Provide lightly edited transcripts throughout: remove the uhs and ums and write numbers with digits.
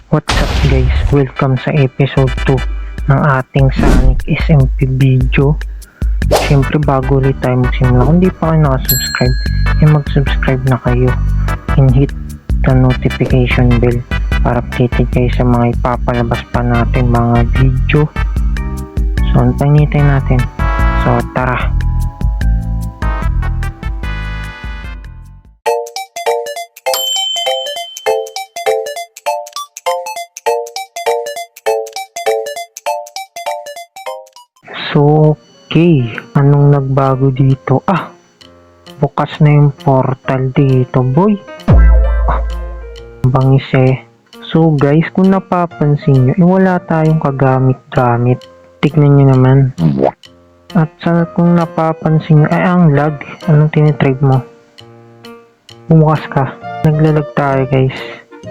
What's up guys? Welcome sa episode 2 ng ating Sonic SMP video. Siyempre bago ulit tayo magsimula, kung di pa kayo nakasubscribe, mag-subscribe na kayo and hit the notification bell para updated kayo sa mga ipapalabas pa natin mga video. So antayin natin. So tara. So, okay. Anong nagbago dito? Bukas na yung portal dito, boy. Bangis eh. So, guys, kung napapansin nyo, wala tayong kagamit-gamit. Tignan nyo naman. At kung napapansin nyo, ang lag. Anong tinitrade mo? Bumukas ka. Naglalag tayo, guys.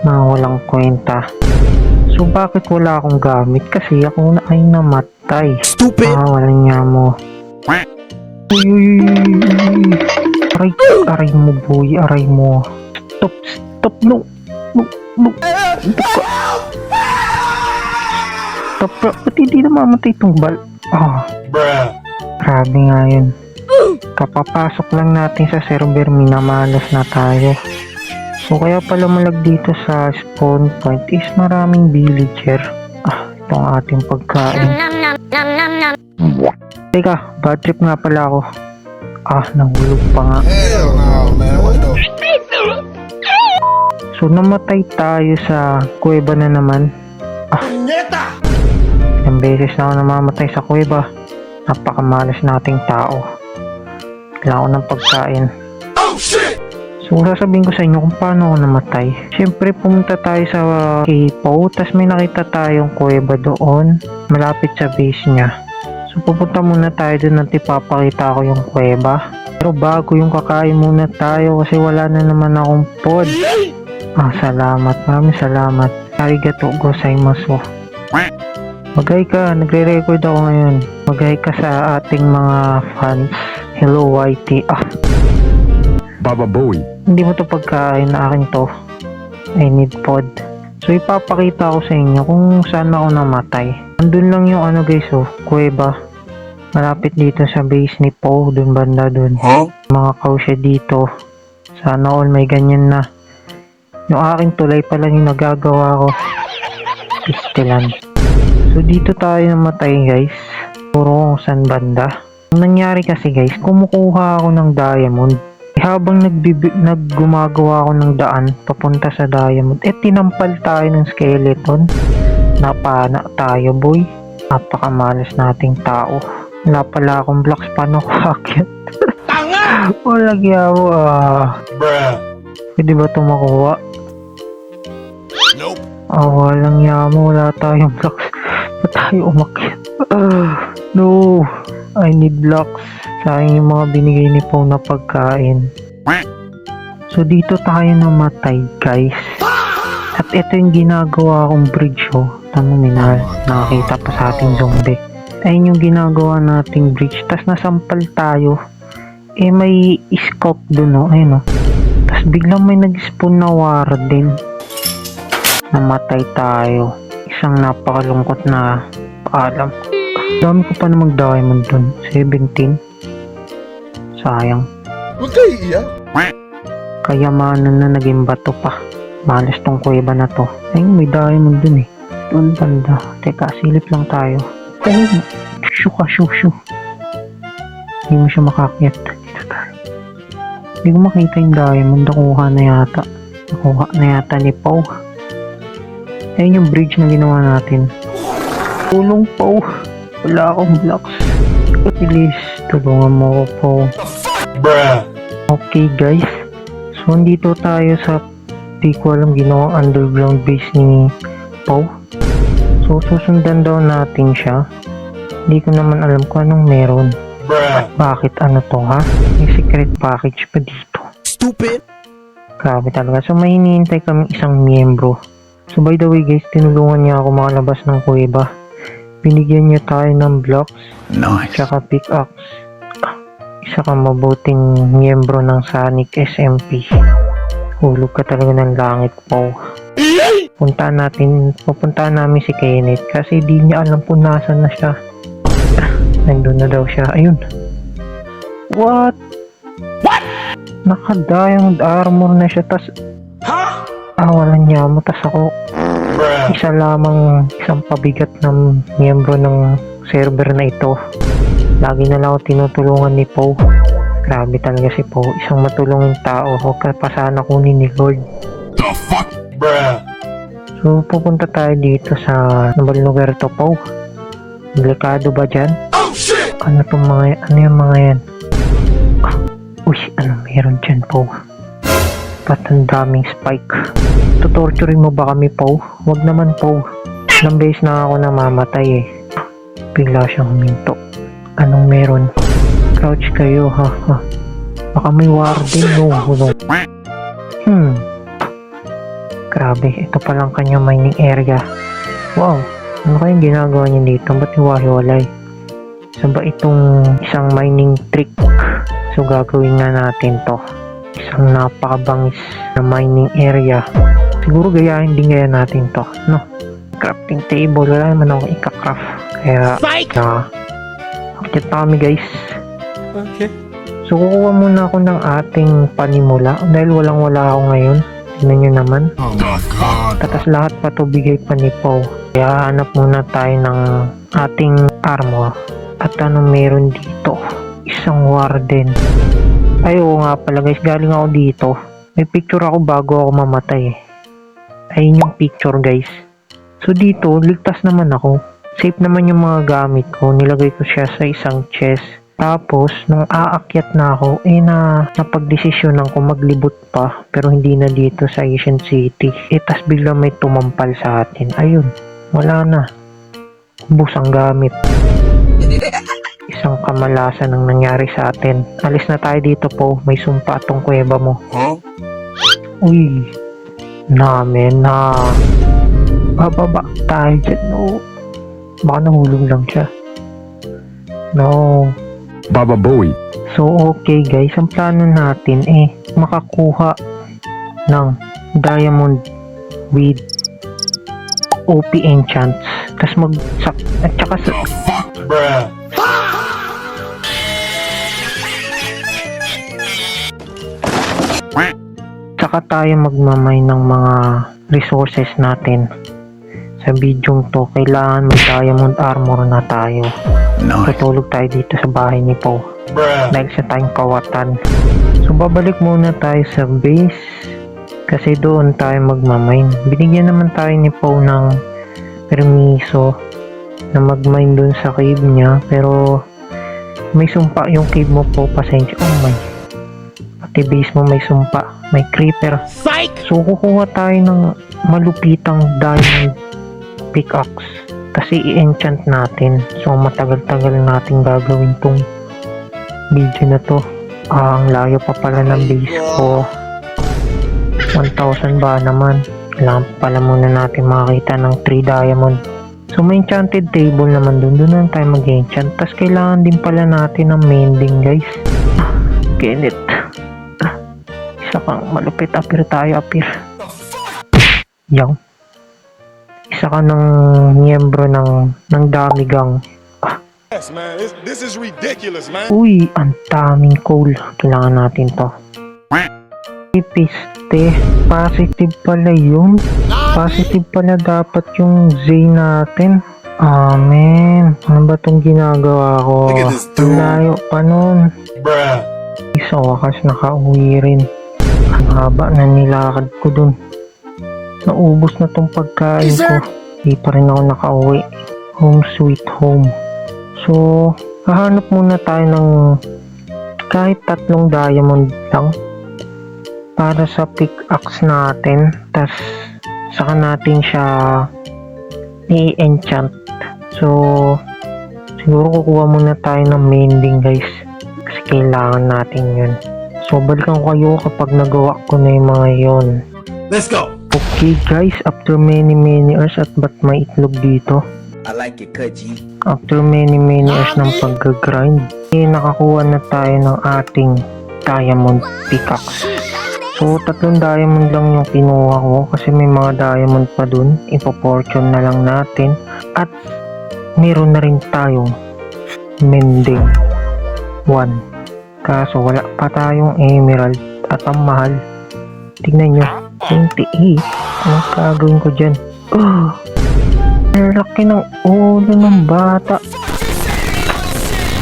Mga walang kwenta. So, bakit wala akong gamit? Kasi ako na ay namatay. Stupid! Walang niya mo. Aray mo, boy. Aray mo. Stop. No. Stop. Ba't hindi na mamatay itong bal? Grabe nga yun. Kapapasok lang natin sa server, minamalas na tayo. So kaya pala malag dito sa spawn point is maraming villager. Itong ating pagkain. Teka, bad trip nga pala ako. Nahulog pa nga. Hell no, man. What the? So namatay tayo sa kuweba na naman. Ilang beses na ako namamatay sa kuweba. Napakamalas nating tao. Kailangan ko ng pagkain. Oh shit! So sasabihin ko sa inyo kung paano ako namatay. Siyempre pumunta tayo sa K-Po, tas may nakita tayong kuweba doon malapit sa base niya. So pupunta muna tayo doon at ipapakita ko yung kuweba. Pero bago yung kakain muna tayo kasi wala na naman akong pod. Salamat, maraming salamat. Arigato gozaimasu. Mag-hi ka, nagre-record ako ngayon. Mag-hi ka sa ating mga fans. Hello YT. Baba Boy. Hindi mo to pagkain na akin to. I need pod. So ipapakita ko sa inyo kung saan ako namatay. Andun lang yung guys, kuweba. Malapit dito sa base ni Po, dun banda dun. Mga kausya dito. Sana all may ganyan na. Yung aking tulay pa lang yung nagagawa ko. Pistilan. So dito tayo namatay guys. Puro kung saan banda. Ang nangyari kasi guys, kumukuha ako ng diamond. Habang naggumagawa ako ng daan papunta sa diamond, tinampal tayo ng skeleton. Napana tayo, boy. Napakamalas nating tao. Wala pala akong blocks, paano ko akyat? Tanga! Walang yawo. Pwede ba ito makuha? Nope. Walang yawo. Wala tayong blocks. Ba't tayo umakyat? No. I need blocks. Sayang yung mga binigay ni Pong na pagkain. So dito tayo namatay guys. At ito yung ginagawa kong bridge Terminal. Nakakita pa sa ating zombie. Ayun yung ginagawa nating bridge. Tas nasampal tayo. May scope dun Ayun Tas biglang may nag-spawn na warden. Namatay tayo. Isang napakalungkot na paalam. Dami ko pa namang diamond dun. 17. Sayang. Huwag kayo iiyak. Kayamanan na naging bato pa. Malas tong kuweba na to. Ayun, may diamond dun Doon banda. Teka, silip lang tayo. Shoo ka, shoo. Hindi mo siya makakyat. Dito tayo. Hindi ko makita yung diamond. Nakuha na yata ni Pau. Ayun yung bridge na ginawa natin. Tulong Pau. Wala akong blocks. Please, tulungan mo ko po. Okay guys. So, nandito tayo sa di ko alam ginawang underground base ni Pau. So, susundan daw natin siya. Hindi ko naman alam kung anong meron. Bakit to May secret package pa dito. Stupid! Grabe talaga. So, may hinihintay kami isang miyembro. So, by the way guys, tinulungan niya ako makalabas ng kuweba. Binigyan niya tayo ng blocks. Nice. Tsaka pickaxe. Isa kang mabuting miyembro ng Sonic SMP. Hulog ka talaga ng langit, Pau. Pupuntahan namin si Kenneth kasi di niya alam kung nasan na siya. Nandun na daw siya. Ayun. What? Naka-diamond armor na siya. Tas, walang niya mo. Tas ako, isang pabigat ng miyembro ng server na ito. Lagi na lang ako tinutulungan ni Poe. Grabe talaga si Poe. Isang matulungin tao. Huwag ka pa sana kunin ni Lord. The fuck? Bruh. So, pupunta tayo dito sa lugar to, Poe. Delikado ba dyan? Oh shit! Ano yung mga yan? Uy, ano meron dyan, Poe? Ba't ang daming spike? Tutorturin mo ba kami, Poe? Huwag naman, Poe. Ilang beses na ako namamatay eh. Bigla siyang huminto. Anong meron? Crouch kayo, ha? Baka may warden, no? Grabe, ito palang kanyang mining area. Wow, ano kayong ginagawa niya dito? Ba't hiwa-hiwalay? Saan ba itong isang mining trick? So gagawin nga natin to. Isang napakabangis na mining area. Siguro gayahin din gaya natin to, no? Crafting table, wala naman ako ika-craft. Kaya, akit na kami guys. Okay. So kukuha muna ako ng ating panimula dahil walang-wala ako ngayon. Tignan nyo naman. Oh my god. Tatas lahat pa to bigay pa ni Poe. Kaya hanap muna tayo ng ating armor. At anong meron dito? Isang warden. Ay oo nga pala guys, galing ako dito. May picture ako bago ako mamatay. Ayun yung picture guys. So dito, ligtas naman ako. Safe naman yung mga gamit ko. Nilagay ko siya sa isang chest. Tapos, nung aakyat na ako, napagdesisyonan ko maglibot pa, pero hindi na dito sa Asian City. Tas bigla may tumampal sa atin. Ayun, wala na. Ubus ang gamit. Isang kamalasan ang nangyari sa atin. Alis na tayo dito po, may sumpa tong kuweba mo. Huh? Uy, namin na. Bababa tayo dyan, no. Baka nahulog lang siya. No. Baba Bowie. So okay guys, ang plano natin makakuha ng diamond with OP enchants. Tapos at saka sa Fuck, bruh. saka tayo magmamay ng mga resources natin. Sa bidyong to, kailangan may diamond armor na tayo. Nice. Tutulog tayo dito sa bahay ni Poe. Bruh. Dahil sa tayong kawatan. So babalik muna tayo sa base kasi doon tayo magmamine. Binigyan naman tayo ni Poe ng permiso na magmine doon sa cave niya, pero may sumpa yung cave mo, Poe. Pasensya. Oh my. Pati base mo may sumpa. May creeper. Psych! So kukuha tayo ng malupitang diamond pickaxe kasi i-enchant natin. So matagal-tagal natin gagawin tong video na to. Ang layo pa pala ng base ko. 1,000 ba naman. Kailangan pala muna natin makakita ng 3 diamond. So may enchanted table naman dun. Doon na tayo mag-enchant. Tapos kailangan din pala natin ng mending guys. Kenneth. Isa kang malupit. Apir tayo, apir. Yang. Isa ka ng miyembro ng damigang. Yes, man. This is ridiculous, man. Uy, ang daming coal. Kailangan natin to. Piste. Positive pala yun. Positive pala dapat yung Z natin. Amen. Ano ba itong ginagawa ko? Look at this Ang dude. layo pa nun. Bruh. Sa wakas nakauwi rin. Ang haba na nilakad ko dun. Naubos na tong pagkain ko. Di pa rin ako nakauwi. Home sweet home. So, hahanap muna tayo ng kahit 3 diamond lang para sa pickaxe natin. Tas saka natin siya i-enchant. So, siguro kukuha muna tayo ng mending guys. Kasi kailangan natin yun. So, balikan ko kayo kapag nagawa ko na yung mga yun. Let's go. Okay guys, after many years at ba't may itlog dito? I like it, cut G. After many years ng pag-grind, nakakuha na tayo ng ating diamond pickaxe. So, 3 diamond lang yung kinuha ko kasi may mga diamond pa dun. Ipo-fortune na lang natin. At meron na rin tayong mending 1. Kaso wala pa tayong emerald at ang mahal. Tignan nyo, 28. Anong gagawin ko dyan? Oh, ang laki ng ulo ng bata.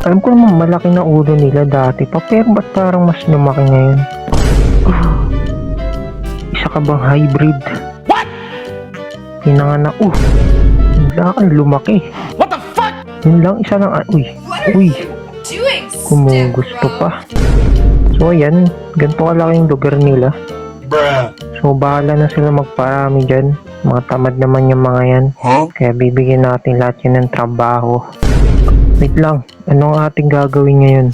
Alam ko naman malaki na ulo nila dati pa, pero ba't parang mas lumaki ngayon? Isa ka bang hybrid? What? Pinanganak. Bigla kang lumaki. What the fuck? Yun lang, isa lang. Uy. Doing Kumugusto pa. So ayan, ganito kalaki yung lugar nila. Bruh. So bahala na sila magparami dyan. Mga tamad naman yung mga yan. Huh? Kaya bibigyan natin lahat yun ng trabaho. Wait lang, anong ating gagawin ngayon?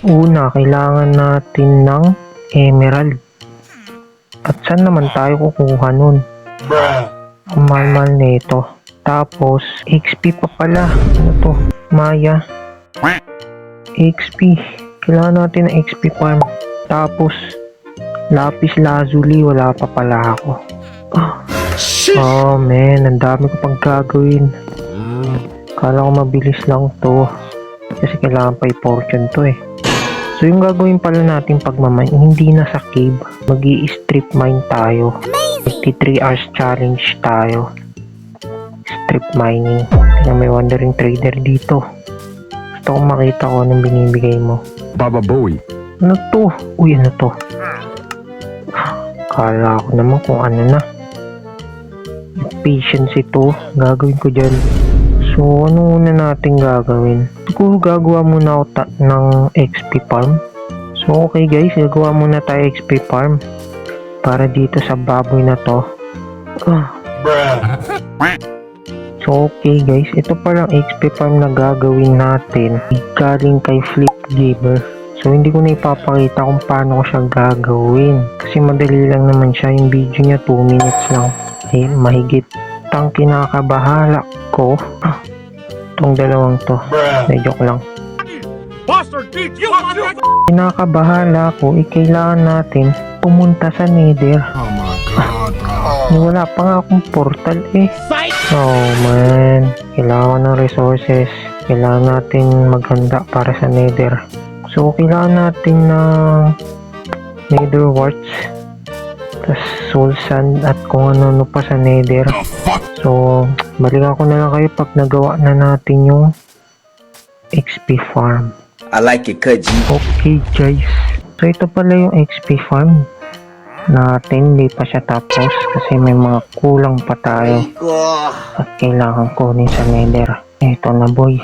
Una, kailangan natin ng emerald. At saan naman tayo kukuha nun? Bruh. Ang mahal-mahal nito. Tapos, XP pa pala. Ano to? Maya. XP. Kailangan natin ng XP farm. Tapos, lapis lazuli. Wala pa pala ako. Oh man, ang dami ko pang gagawin. Kala ko mabilis lang to. Kasi kailangan pa i-fortune to eh. So yung gagawin pala natin pagmamine, hindi na sa cave. Mag-i-strip mine tayo. 53 hours challenge tayo. Strip mining. Kaya may wandering trader dito. Gusto kong makita ko anong binibigay mo. Baba Bowie. Ano to? Uy, ano to? Kala ko naman kung ano na. Patience ito. Gagawin ko dyan. So, ano una natin gagawin? Siguro gagawa muna ako ng XP farm. So, okay guys. Gagawa muna tayo XP farm. Para dito sa baboy na to. Bruh. So, okay guys. Ito palang XP farm na gagawin natin. Galing kay Flip Gamer. So, hindi ko na ipapakita kung paano ko siya gagawin. Kasi madali lang naman siya. Yung video niya 2 minutes lang. Ayun, mahigit. Ang kinakabahala ko. Itong dalawang to. Bruh. Joke lang. Buster, did you Kinakabahala ko, kailangan natin pumunta sa Nether. Oh my god, bro. Wala pa nga akong portal eh. Oh man, kailangan ng resources. Kailangan natin maghanda para sa Nether. So, kailangan natin ng Nether Quartz, tas Soul Sand at kung ano pa sa Nether. So, balikan ko na lang kayo pag nagawa na natin yung XP farm. I like it, Kaji. Okay guys, so ito pala yung XP farm natin. Hindi pa siya tapos kasi may mga kulang pa tayo at kailangan kunin sa Nether. Ito na boy,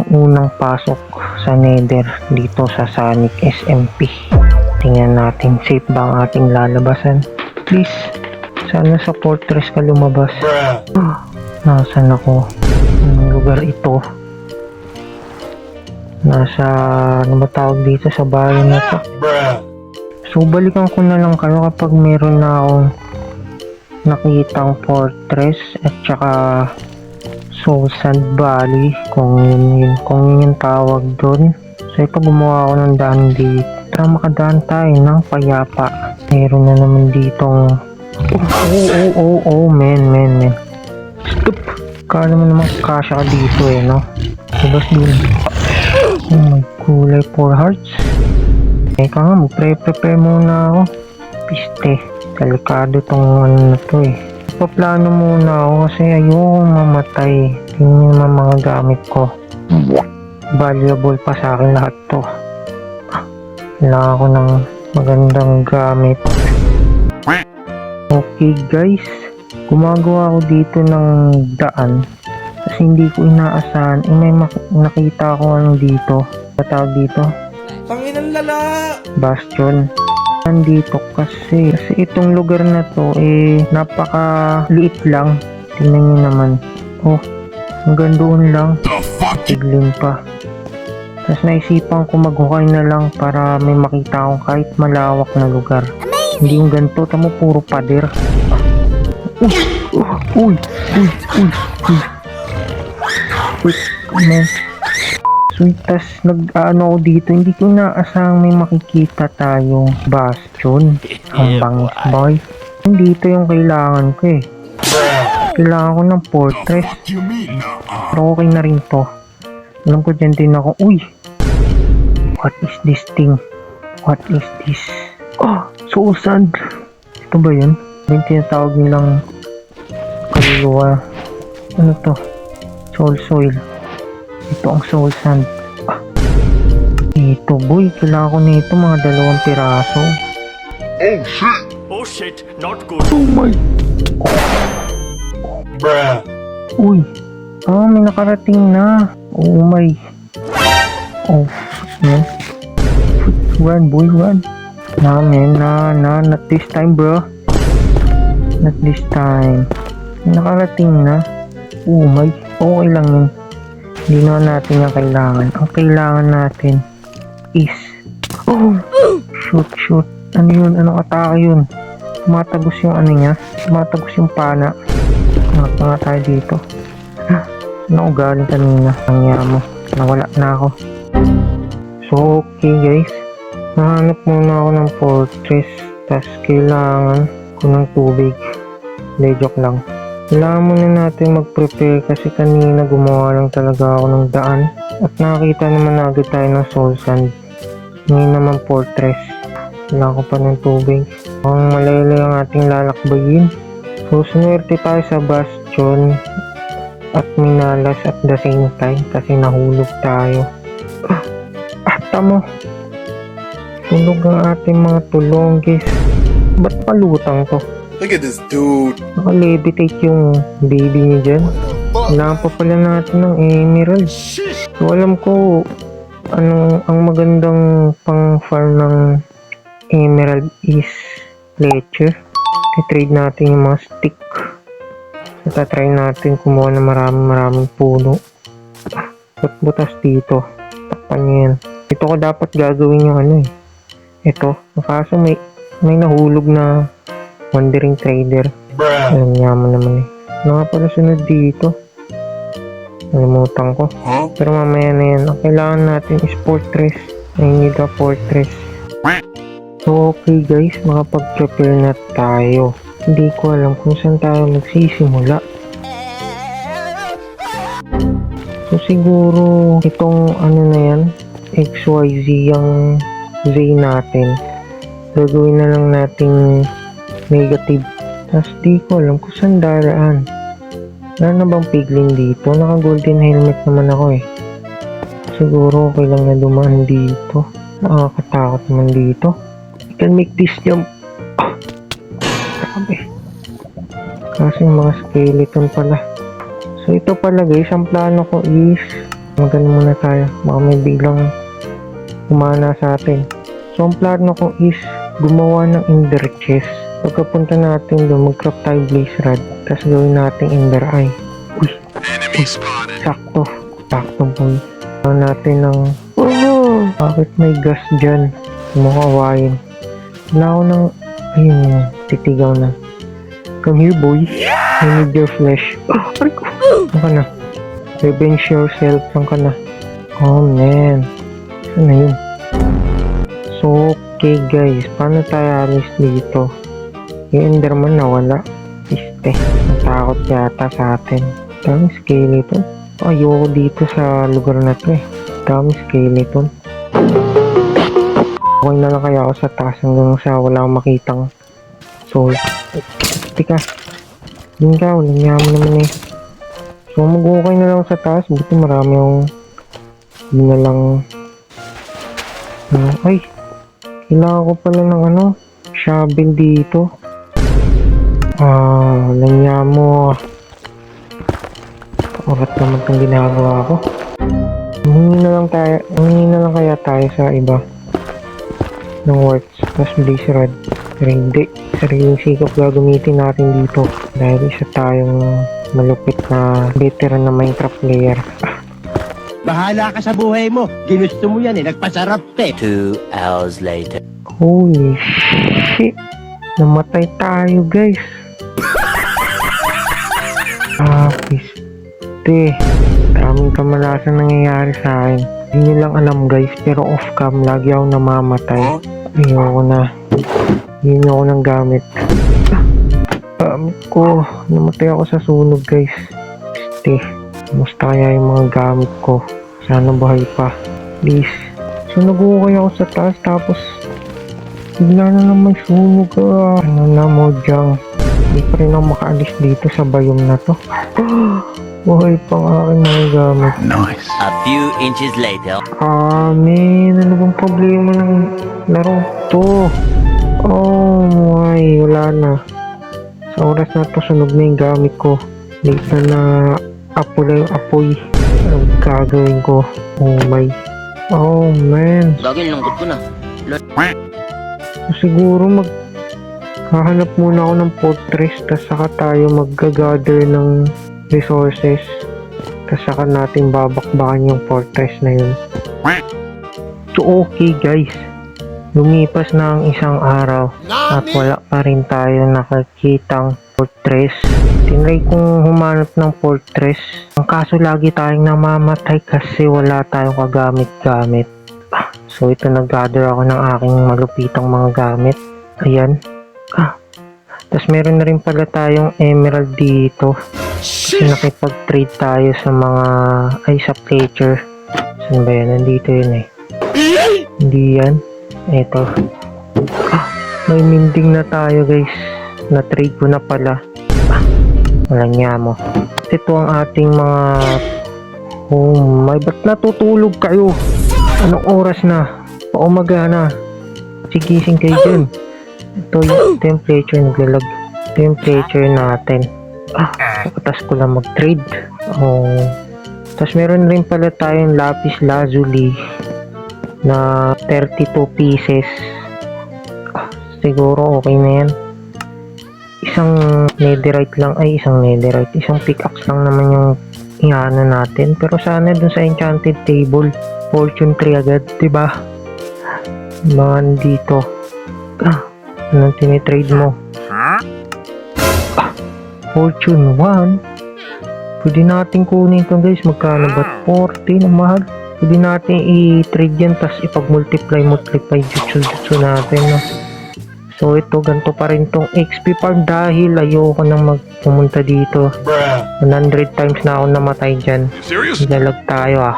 ang unang pasok sa Nether dito sa Sonic SMP. Tingnan natin, safe ba ang ating lalabasan? Please, sana sa fortress ka lumabas. Bruh. Nasaan ako? Anong lugar ito? Nasa, ano ba tawag dito sa bayan na to? Bruh. So, balikan ko na lang kayo kapag meron na akong nakitang fortress at saka Soul Sand Valley, kung yun yung tawag doon. So, ito gumawa ako ng daan dito. Tara, makadaan tayo ng payapa. Meron na naman ditong man. Stop! Kala mo naman kasha ka dito eh, no? Labas dun. Oh my, kulay 4 hearts. Teka nga, magpre-prepare muna ako. Piste, delikado tong ano na to eh. Paplano muna ako kasi ayokong mamatay. Tingnan naman mga gamit ko. Valuable pa sa akin lahat to. Kailangan ko ng magandang gamit. Okay guys, gumagawa ako dito ng daan. Kasi hindi ko inaasahan. May nakita ko ano dito. Patawag dito? Panginang lala! Bastion. Nandito kasi itong lugar na to eh napakaliit lang. Tingnan nyo naman. Oh, hanggang doon lang. Tiglim pa. Tapos naisipan ko maghukay na lang para may makita akong kahit malawak na lugar. Hindi yung ganito. Tamo puro pader. Uy. Wait, man. So, tas nag-ano ako dito, hindi ko inaasahang may makikita tayong bastion. Ang bangis boy. Dito yung kailangan ko eh. Kailangan ko ng fortress. You mean now? Pero okay na rin to. Alam ko dyan din ako. Uy! What is this thing? What is this? Oh! Soul sand! Ito ba yun? Yung tinatawag nilang kaluluwa. Ano to? Soul soil. Ito ang soul sand. Ah. Ito boy. Kailangan ko nito mga 2 piraso. Oh shit, not good. Oh my! Bruh. Uy! Ah, may nakarating na. Oh my! Oh, man. Run boy, run. Nah, man. Nah, not this time, bro. Not this time. May nakarating na. Oh my! Okay lang yun. Hindi naman natin yung kailangan. Ang kailangan natin is... Oh! Shoot. Ano yun? Anong atake yun? Tumatagos yung ano niya. Tumatagos yung pana. Hanap na nga tayo dito. Ano ako galing kanina? Nangyari mo. Nawala na ako. So, okay guys. Nahanap muna ako ng fortress. Tas kailangan ko ng tubig. Hindi, joke lang. Kailangan muna natin mag-prepare kasi kanina gumawa lang talaga ako ng daan. At nakakita naman agad tayo ng soul sand. Ngayon naman fortress. Kailangan ko pa ng tubig. Ang malaylay ang ating lalakbayin. So, sunwerte tayo sa bastion at minalas at the same time kasi nahulog tayo. Tamo. Tulog ang ating mga tulong guys. Ba't palutang to? Look at this dude. Naka-levitate yung baby niya dyan. Kailangan pa pala natin ng emerald. So alam ko anong ang magandang pang farm ng emerald is Fletcher. I-trade natin yung mga stick. So tatry natin kumuha ng maraming puno. At butas dito. Takpan niya yan. Ito ko dapat gagawin yung ano eh. Ito. Kaso may nahulog na wandering trader. Bruh. Alam niya mo naman eh. Ano nga pala sunod dito? Nalimutan ko. Huh? Pero mamaya na yan. Ang kailangan natin is fortress. I need a fortress. So okay guys, makapag-prepare na tayo. Hindi ko alam kung saan tayo magsisimula. So siguro itong ano na yan, XYZ yung Z natin. Gagawin na lang nating negative. Tapos di ko alam kung saan daraan. Wala na bang piglin dito? Naka golden helmet naman ako eh. Siguro okay lang na dumaan dito. Nakakatakot naman dito. I can make this jump. Grabe. Kasi yung mga skeleton pala. So ito pala guys, ang plano ko is magano muna tayo. Baka may biglang humana sa atin. So ang plano ko is gumawa ng ender chest. Pagkapunta natin doon, mag-craft tayo blaze rod. Tapos gawin natin ender eye. Uy! Sakto. Sakto boy. Gawin natin ng... Oh! Bakit may gas dyan? Mukhawain. Wala ako ng... Ayun, titigaw na. Come here boy. I need your flesh. Oh! Aray ko! Saan ka na? Revenge yourself. Saan ka na? Oh man. Saan na yun? So, okay guys. Paano tayo alis dito? Yung enderman nawala. Piste. Natakot yata sa atin. Daming skeleton. Ayoko dito sa lugar na to eh. Daming skeleton. Okay na lang kaya ako sa taas hanggang sa wala akong makitang soul. Tika. Yun ka. Walang yaman naman eh. So mag-okay na lang sa taas. Buti marami akong yun na lang. Ay. Kailangan ko pala ng ano. Shovel dito. Lanya mo. Urat naman itong ginagawa ko. Humingi na lang kaya tayo sa iba ng works. Tapos blaze rod. Pero hindi. Sariling sikap gagamitin natin dito. Dahil isa tayong malupit na veteran na Minecraft player. Bahala ka sa buhay mo. Ginusto mo yan eh. Nagpasarap eh. 2 hours later. Holy shit. Namatay tayo guys. Piste. Daming kamalasan nangyayari sa akin. Hindi nyo lang alam guys, pero off cam lagi ako namamatay. Ayoko na. Hindi ako ng gamit. Gamit ko. Namatay ako sa sunog guys. Kamusta kaya yung mga gamit ko? Sana buhay pa. Please. Sunog ko kaya ako sa taas tapos bigla na naman sunog ka. Ano na mo dyan? Hindi pa rin ako makaalis dito sa bayom na to. Buhay pa ang aking mga gamit. Nice. A few inches later. Man. Ano bang problema ng laro to? Oh my. Wala na. Sa oras na to sunog na yung gamit ko. Late na apoy na yung apoy. Ang gagawin ko. Oh my. Oh man. Gagawin lungkot ko na. Siguro hahanap muna ako ng fortress. Tas saka tayo mag-gather ng resources. Tas saka natin babakbakan yung fortress na yun. So okay guys. Lumipas na ang isang araw. At wala pa rin tayo nakakitang fortress. Tinry kong humanap ng fortress. Ang kaso lagi tayong namamatay kasi wala tayong kagamit-gamit. So ito nag-gather ako ng aking malupitang mga gamit. Ayan. Tapos meron na rin pala tayong emerald dito. Kasi nakipag-trade tayo sa mga sa Fletcher. Saan ba yan? Nandito yun eh. Hindi yan. Eto. May minding na tayo guys. Na-trade ko na pala. Walang niya mo. Ito ang ating mga... Oh my, ba't natutulog kayo? Anong oras na? Paumaga na. Sigising kayo dyan. Ito yung temperature naglalag. Temperature natin. Katas ko lang mag-trade. Oh. Tapos meron rin pala tayong lapis lazuli na 32 pieces. Siguro okay na yan. Isang netherite lang. Isang netherite. Isang pickaxe lang naman yung ihana natin. Pero sana dun sa enchanted table. Fortune 3 agad. Diba? Mga dito. Anong tinitrade mo? Fortune 1. Pwede natin kunin ito guys. Magkano ba? 40 na mahal. Pwede natin i-trade yan. Tapos ipag-multiply jutsu natin. No? So ito, ganito pa rin tong XP farm dahil ayoko nang pumunta dito. 100 times na ako namatay dyan. Lalag tayo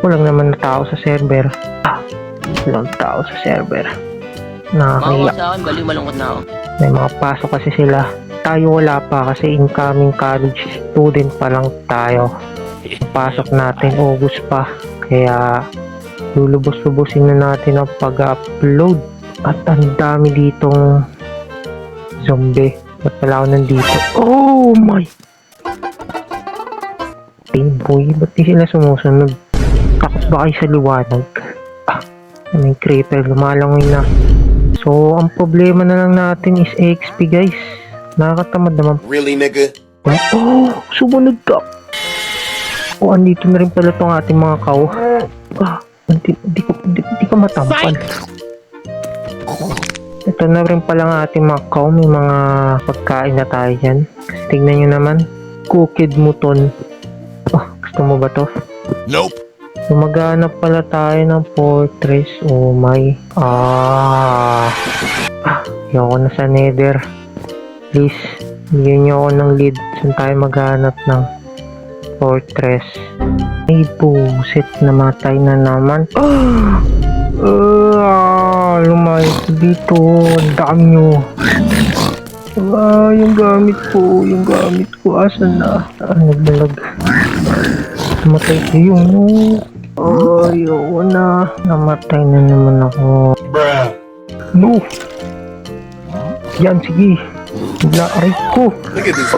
Walang naman na tao sa server. Walang tao sa server. Nakakaya. Sa akin, baliw malungkot na ako. May mga pasok kasi sila. Tayo wala pa kasi incoming college student pa lang tayo. Pasok natin August pa. Kaya lulubos-lubusin na natin ang pag-upload. At ang dami ditong zombie. Ba't pala ako nandito? Oh my! Boy, ba't di sila sumusunod? Takot ba kayo sa liwanag? May creeper, lumalangoy na. So, ang problema na lang natin is XP guys. Nakakatamad naman. Really, nigga? Oh, sumunod ka. Oh, andito na rin pala itong ating mga cow. Hindi ka matampal. Ito na rin pala ang ating mga cow. May mga pagkain na tayo dyan. Kasi tignan nyo naman. Cooked muton. Gusto mo ba to? Nope. Maghanap pala tayo ng fortress. Oh my. Ayoko na sa nether. Please, bigyan nyo ako ng lead. Saan tayo maghanap ng fortress? Ay, buset. Namatay na naman. Lumayas dito. Ang dami nyo. Yung gamit ko. Asan na? Nagbalag. Namatay kayo, no? Ayoko na. Namatay na naman ako. No! Yan, sige. Bigla, aray ko. Look at this.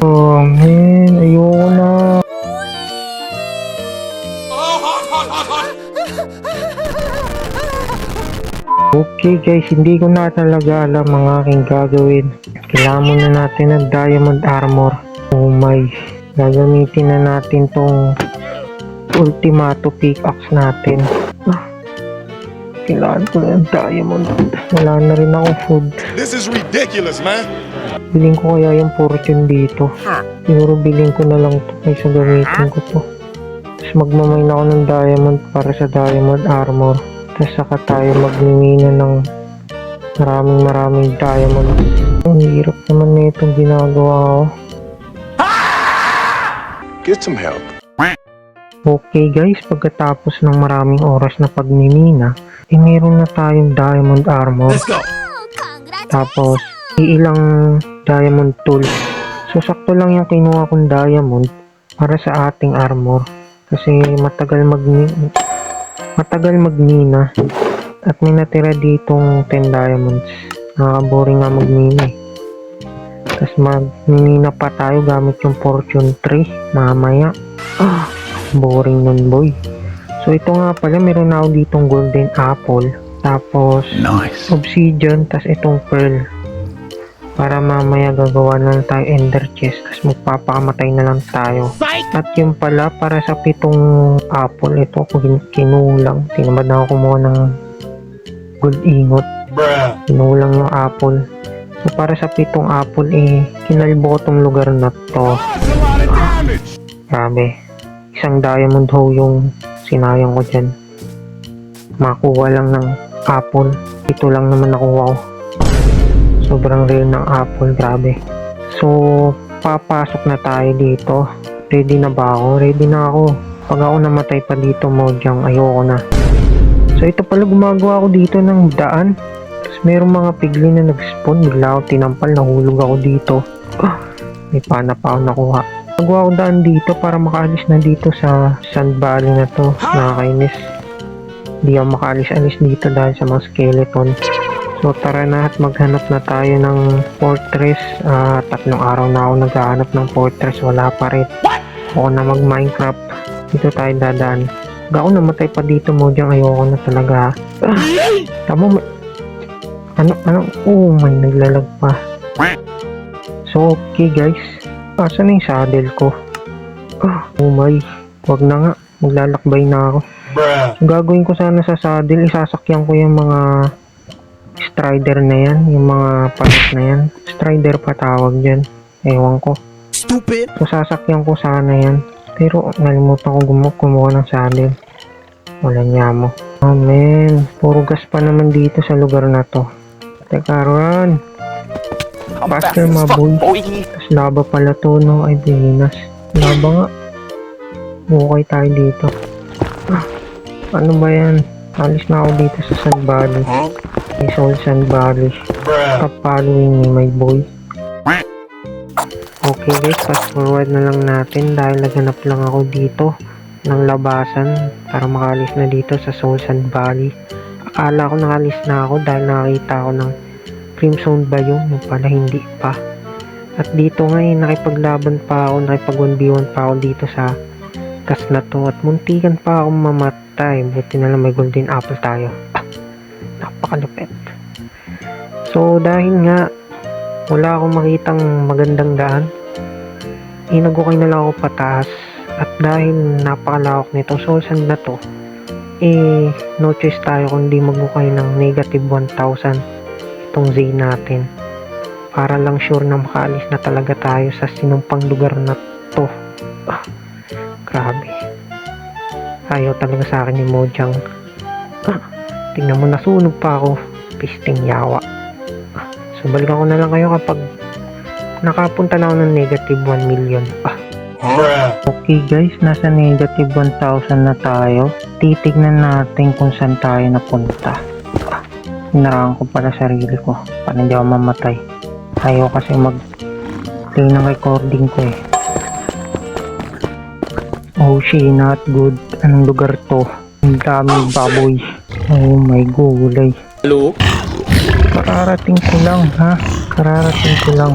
Oh, man. Ayoko na. Okay guys, hindi ko na talaga alam ang aking gagawin. Kailangan muna natin ng diamond armor. Oh my. Gagamitin na natin tong ultimato pickaxe natin. Kailangan ko na ng diamond. Wala na rin akong food. This is ridiculous, man. Biling ko kaya yung fortune dito. Siguro biling ko na lang ito kaysa gamitin ko to. Tapos magmamine ako ng diamond para sa diamond armor. Tapos saka tayo magmimina ng maraming diamond. Ang hirap naman na itong ginagawa ko. Get some help. Okay guys, pagkatapos ng maraming oras na pagmimina, meron na tayong diamond armor. Let's go. Tapos, ilang diamond tools. So, sakto lang yung kinuha kong diamond para sa ating armor. Kasi matagal magmina. At may natira ditong 10 diamonds. Nakaka-boring nga magmina eh. Tapos magmina pa tayo gamit yung fortune 3 mamaya. Boring nun boy. So ito nga pala, meron na ako ditong golden apple. Tapos Nice. obsidian. Tapos itong pearl. Para mamaya gagawa na lang tayo ender chest. Tapos magpapakamatay na lang tayo. At yung pala, para sa 7 apple, ito ako kinulang. Tinamad na ako kumuha ng gold ingot. Bruh. Kinulang yung apple. So para sa 7 apple, kinalbo ko tong lugar na to. That's a lot of damage. Grabe. Isang diamond hoe yung sinayang ko dyan. Makuha lang ng apple. Ito lang naman nakuha ko. Sobrang rare ng apple. Grabe. So, papasok na tayo dito. Ready na ba ako? Ready na ako. Pag ako namatay pa dito, Mojang, ayoko na. So, ito pala gumagawa ako dito ng daan. Tapos, mayroong mga piglin na nag-spawn. Bigla ako tinampal. Nahulog ako dito. May pana pa ako nakuha. Nagawa ko daan dito para makaalis na dito sa Sand Valley na to. Nakakainis. Hindi ako makaalis-alis dito dahil sa mga skeleton. So tara na at maghanap na tayo ng fortress. 3 araw na ako naghahanap ng fortress. Wala pa rin. Ako na mag-Minecraft. Dito tayo dadaan. Pag ako namatay pa dito, Mojang, ayoko na talaga. Tama mo. Ano? Oh my, naglalag pa. So okay guys. Asan na yung saddle ko? Oh my, wag na nga. Maglalakbay na ako. Bruh. So, gagawin ko sana sa saddle, isasakyan ko yung mga strider na yan, yung mga palit na yan. Strider pa tawag dyan. Ewan ko. Stupid. So sasakyan ko sana yan. Pero nalimutan ko kumuha ng saddle. Wala niya mo. Oh man, puro gas pa naman dito sa lugar na to. Teka, run. Faster maboy. Tapos laba pala to, no? Ay, Venus. Laba nga. Okay tayo dito. Ano ba yan? Alis na ako dito sa Sand Valley. May Soul Sand Valley. Bruh. Stop following me, my boy. Okay guys, fast forward na lang natin dahil naghanap lang ako dito ng labasan para makalis na dito sa Soul Sand Valley. Akala ko nakalis na ako dahil nakakita ako ng Crimson Biome, yung pala hindi pa. At dito ngayon, nakipaglaban pa ako, nakipag 1v1 pa ako dito sa gas na to. At muntikan pa akong mamatay. Buti na lang may golden apple tayo. Napakalupit. So, dahil nga, wala akong makitang magandang daan, nagukay na lang ako pataas. At dahil napakalawak nitong soul sand na to, no choice tayo kundi magukay ng negative 1,000 itong Z natin para lang sure na makaalis na talaga tayo sa sinumpang lugar na to. Grabe, ayaw talaga sa akin ni Mojang. Tingnan mo, nasunog pa ako. Pisting yawa. So balikan ko na lang kayo kapag nakapunta na ako ng negative 1 million. Bruh. Okay guys, nasa negative 1,000 na tayo. Titignan natin kung saan tayo napunta. Hinarangan ko pala sarili ko para hindi ako mamatay. Ayaw kasi mag-play ng recording ko eh. Oh shit, not good. Anong lugar to? Ang daming baboy. Oh my gulay. Hello? Kararating ko lang ha. Kararating ko lang.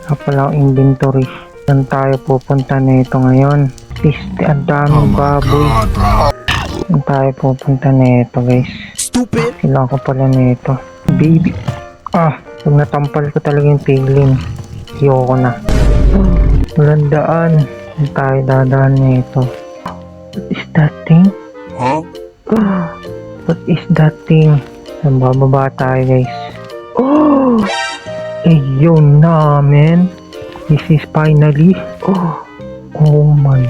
Wala pala akong inventory. Saan tayo pupunta nito ngayon? Piste, ang daming baboy. Saan tayo pupunta nito guys? Stupid. Kailangan ko pala nito. Baby. Pag natampal ko talaga yung piglin. Ayoko na. Walang daan. Saan tayo dadaan nito? What is that thing? Huh? What is that thing? Saan bababa tayo guys? Ayun na men. This is finally. Oh my.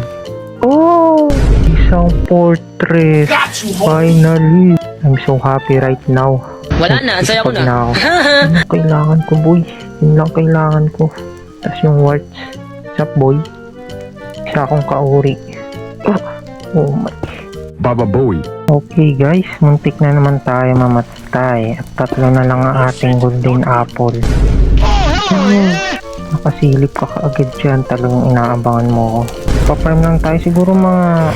This Isang fortress. Finally. I'm so happy right now. Wala na, saya ko Pag na. ako. Yun ang kailangan ko, boy. Yun lang kailangan ko. Tapos yung warts. Sup, boy? Isa akong kauri. Oh my. Baba Bowie. Okay guys, muntik na naman tayo mamatay. At 3 na lang ang ating golden apple. Nakasilip ka kaagad dyan. Talagang inaabangan mo ko. Pa-farm lang tayo. Siguro mga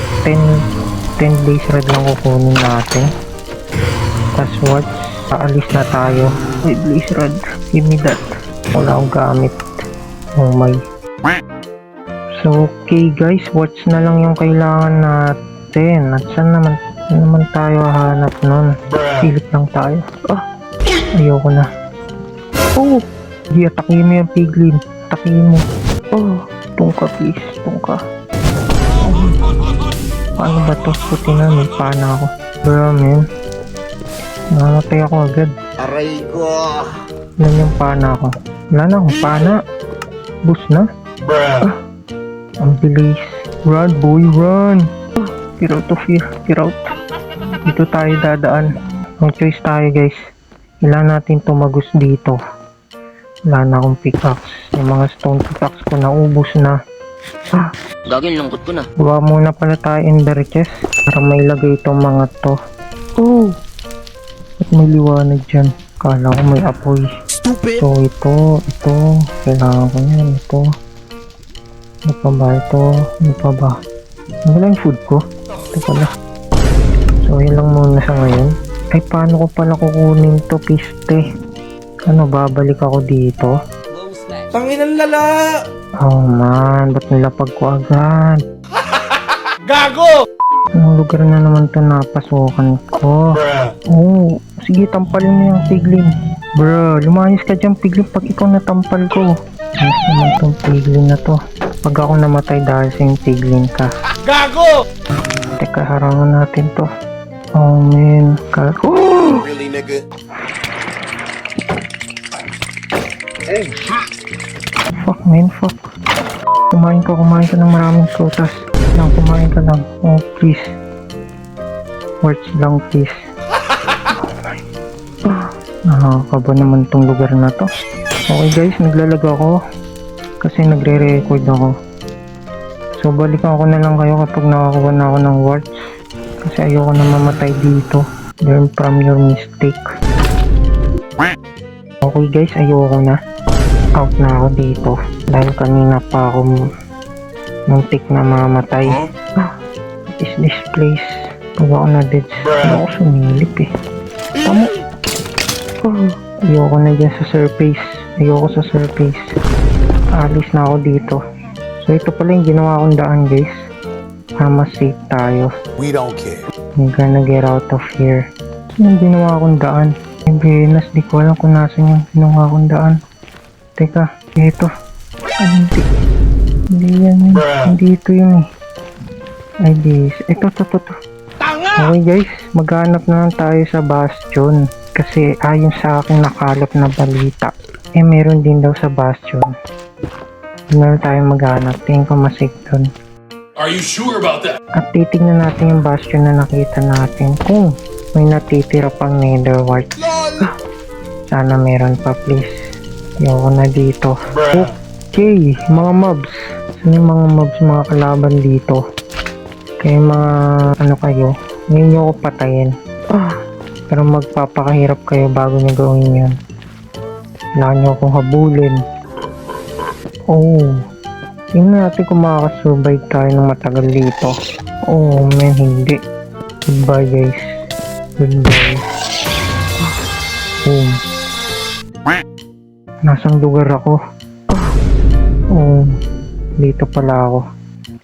10 days red lang kukunin natin. Tapos what? Aalis na tayo. Ay, blaze rod. Give me that. Wala akong gamit. Oh my. So, okay guys. Watch na lang yung kailangan natin. At saan naman tayo hahanap nun? Silip lang tayo. Ayoko na. Oh! Di, atakin mo yung piglin. Atakin mo. Oh! Tungka please. Tungka. Oh. Paano ba to? Puti na. May pana ako. Bro, man. Namatay ako agad. Aray ko. Ilan yung pana ko? Wala na akong pana. Boost na. Ang bilis. Run boy, run. Get out of here. Get out. Dito tayo dadaan. Ang choice tayo guys. Kailangan natin tumagos dito. Wala na akong pickaxe. Yung mga stone pickaxe ko naubos na. Gagawin, lungkot ko na. Gawa muna pala tayo ender chest. Para may lagay itong mga to. Oh! At may liwanag dyan. Kala ko may apoy. Stupid. So ito. Kailangan ko yan. Ito. Ano pa ba ito? Ano pa ba? Wala yung food ko. Ito pala. So yun lang muna sa ngayon. Ay paano ko pala kukunin to piste? Ano babalik ako dito? Tanginang lala. Oh man, ba't nilapag ko agad? Gago. Anong lugar na naman to napasukan ko? Oh, sige tampalin mo yung piglin. Bro, lumayas ka dyan piglin pag ikaw natampal ko. Ayos naman tong piglin na to. Pag ako namatay dahil sa yung piglin ka. Gago. Teka, harangan natin to. Oh man, oh! Really, nigga? Fuck man, fuck. Kumain ka ng maraming prutas. Kumain ka lang. Oh please. Words lang please. Oh my. Nakakaba naman tong lugar na to. Okay guys, naglalag ako. Kasi nagre-record ako. So balikan ko na lang kayo kapag nakakuha na ako ng words. Kasi ayoko na mamatay dito. Learn from your mistake. Okay guys, ayoko na. Out na ako dito. Dahil kanina pa ako muntik na mamatay. What is this place? Pag ako na-dead, hindi ako sumilip eh. Tamo. Ayoko na dyan sa surface. Ayoko sa surface. Alis na ako dito. So ito pala yung ginawa kong daan guys. Mas safe tayo. We don't care. I'm gonna get out of here. So yung ginawa kong daan. Yung Venus, di ko alam kung nasan yung ginawa kong daan. Teka, ito. Ay, hindi yan. Hindi ito yun eh. Ay, this. Ito. Okay guys, maghanap na lang tayo sa bastion. Kasi ayon sa aking nakalap na balita, eh meron din daw sa bastion. Doon na tayo maghanap. Tingin ko masig doon. Are you sure about that? At titignan natin yung bastion na nakita natin kung may natitira pang nether wart. Sana meron pa please. Ayoko na dito. Okay, mga mobs. Saan yung mga mobs, mga kalaban dito? Kaya mga ano kayo, ngayon nyo ako patayin. Pero magpapakahirap kayo bago nyo gawin yun. Kailangan nyo akong habulin. Oh, tingnan natin kung makakasurvive tayo ng matagal dito. Oh man, hindi. Goodbye guys. Goodbye. Boom. Nasang lugar ako? Oh, dito pala ako.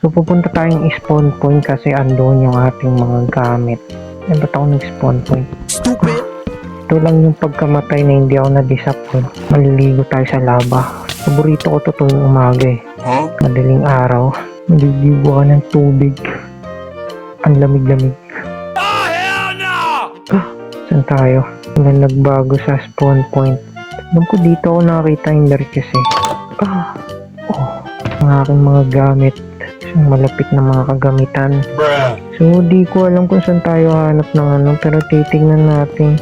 So pupunta tayong spawn point kasi andun yung ating mga gamit. Eh ba't ako nag-spawn point? Stupid. Ito lang yung pagkamatay na hindi ako na-disappoint. Maliligo tayo sa lava. Paborito ko to tuwing umaga eh. Madaling araw. Maliligo ka ng tubig. Ang lamig-lamig. Saan tayo? Wala nagbago sa spawn point. Alam ko dito ako nakakita yung larches eh. Ang aking mga gamit. Isang malapit na mga kagamitan. So, di ko alam kung saan tayo hanap ng ano, pero titignan natin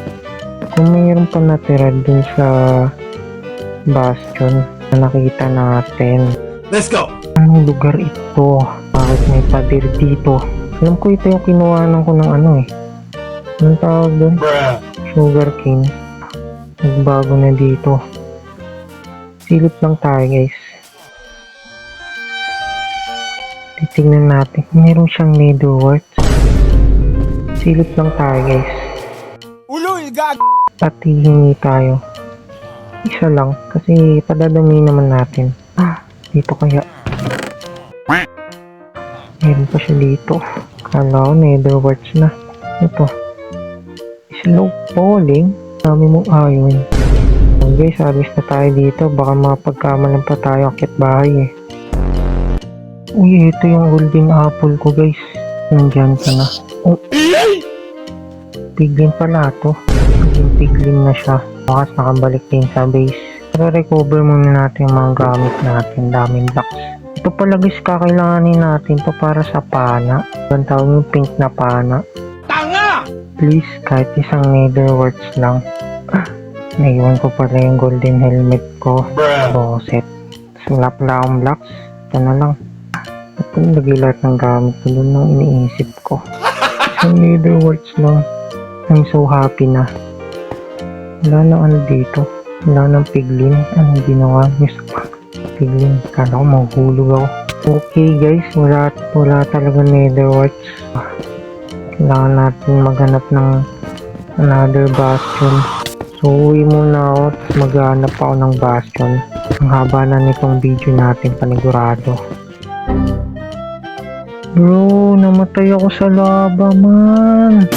kung mayroon pa natira dun sa bastion na nakita natin. Let's go. Anong lugar ito? Bakit may pader dito? Alam ko ito yung kinuhanan ko ng ano eh. Anong tawag dun? Bruh. Sugar cane. Nagbago na dito. Silip lang tayo guys. Titignan natin. Meron siyang nether quartz. Silip lang tayo guys. Uloy, gag. At hihingi tayo. Isa lang. Kasi padadami naman natin. Dito kaya. Meron pa siya dito. Kala ko nether quartz na. Ito. Slow falling. Dami mong iron. Guys, alis na tayo dito. Baka mapagkamalan pa tayo akit bahay eh. Uy, ito yung golden apple ko guys. Nandyan ka na. Oh. Piglin pala to. Piglin na siya. Bakas nakabalik din sa base. Pero recover muna natin yung mga gamit natin. Daming blocks. Ito pala guys, kakailanganin natin to para sa pana. Ang tawag yung pink na pana. Tanga! Please, kahit isang nether quartz lang. Naiwan ko pala yung golden helmet ko. Bruh. Boset. Wala pala akong blocks. Ito na lang. Ito nilagay lahat ng gamit ko. Doon nang iniisip ko. Isang nether quartz lang. I'm so happy na. Wala nang ano dito. Wala nang piglin. Anong ginawa niyo sa piglin? Kala ko maghulog ako. Okay guys, wala talaga nether quartz. Kailangan natin maghanap ng another bastion. So uwi muna ako at maghanap ako ng bastion. Ang haba na nitong video natin, panigurado. Bro, namatay ako sa lava man.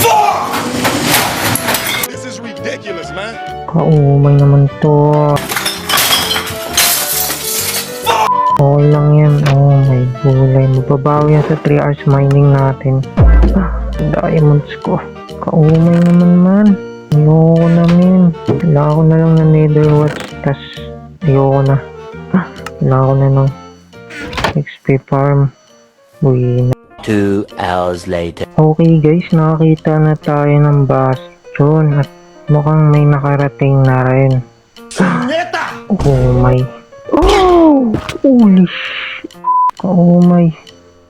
This is ridiculous, man. Kaumay naman to. Okay lang yan. Oh my gulay. Mababawi yan sa 3 hours mining natin. Diamonds ko. Kaumay naman man. Ayoko na min. Kailangan ko na lang na nether quartz. Tas ayoko na. Kailangan ko na ng XP farm. Uwi na. 2 hours later. Okay guys, nakakita na tayo ng bastion at mukhang may nakarating na rin. Neta! Oh my. Oh! Holy shit. Oh my.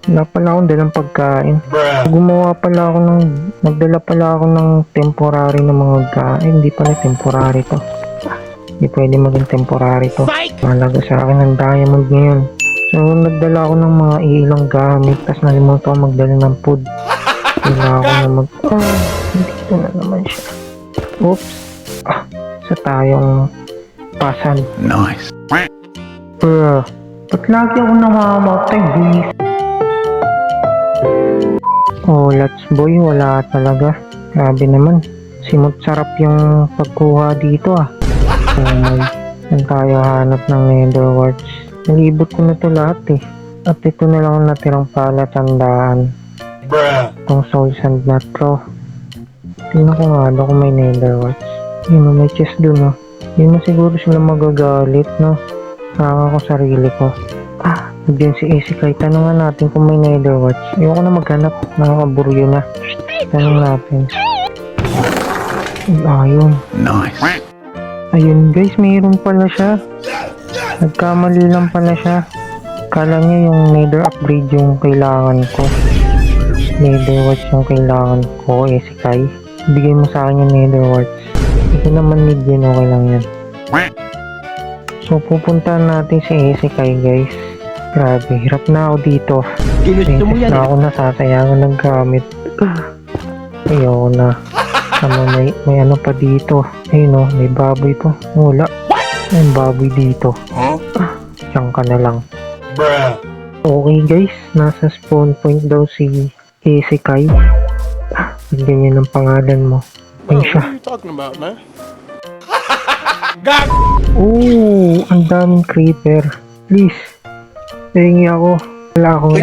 Wala pala akong dalang pagkain. Bruh. Gumawa pala ako ng, nagdala pala ako ng temporary na mga kain. Hindi pala temporary to. Hindi pwede maging temporary to. Malaga sa akin ang diamond ngayon. So, nagdala ako ng mga ilang gamit. Tapos nalimutan ko magdala ng food. Kailangan ko na mag... dito na naman siya. Oops. Sa tayong pasan. Nice. Bruh. Ba't lagi ako namamatay, guys? Oh, Lats Boy, wala talaga. Grabe naman. Simot sarap yung pagkuha dito ah. Oh my. Saan tayo hanap ng nether quartz? Nalibot ko na to lahat eh. At ito na lang ang natirang palatandaan. Bruh. Itong soul sand na to. Tingnan ko nga daw kung may nether quartz. Yun o, may chest dun o. Yun na siguro sila magagalit no. Nakaka ko sarili ko. Diyan si Isekai. Tanungan natin kung may nether quartz. Ayoko na maghanap. Nakakaburyo na. Tanong natin. Ayun. Nice. Ayun guys, mayroon pala siya. Nagkamali lang pala siya. Kala niya yung nether upgrade yung kailangan ko. Nether quartz yung kailangan ko, Isekai. Bigay mo sa akin yung nether quartz. Ito naman need yun, okay lang yan. So pupuntahan natin si Isekai guys. Grabe, hirap na ako dito. Ginusto mo yan na eh. ako nasasayangan ng gamit. Ayoko na. Ano, may ano pa dito. Ayun o, may baboy to. Wala. May baboy dito. Huh? Diyan ka na lang. Bruh. Okay guys, nasa spawn point daw si Isekai. Ganyan ang pangalan mo. Ayun siya. What are you talking about, man? Gag! Oh, ang daming creeper. Please. Hingi ako. Wala akong...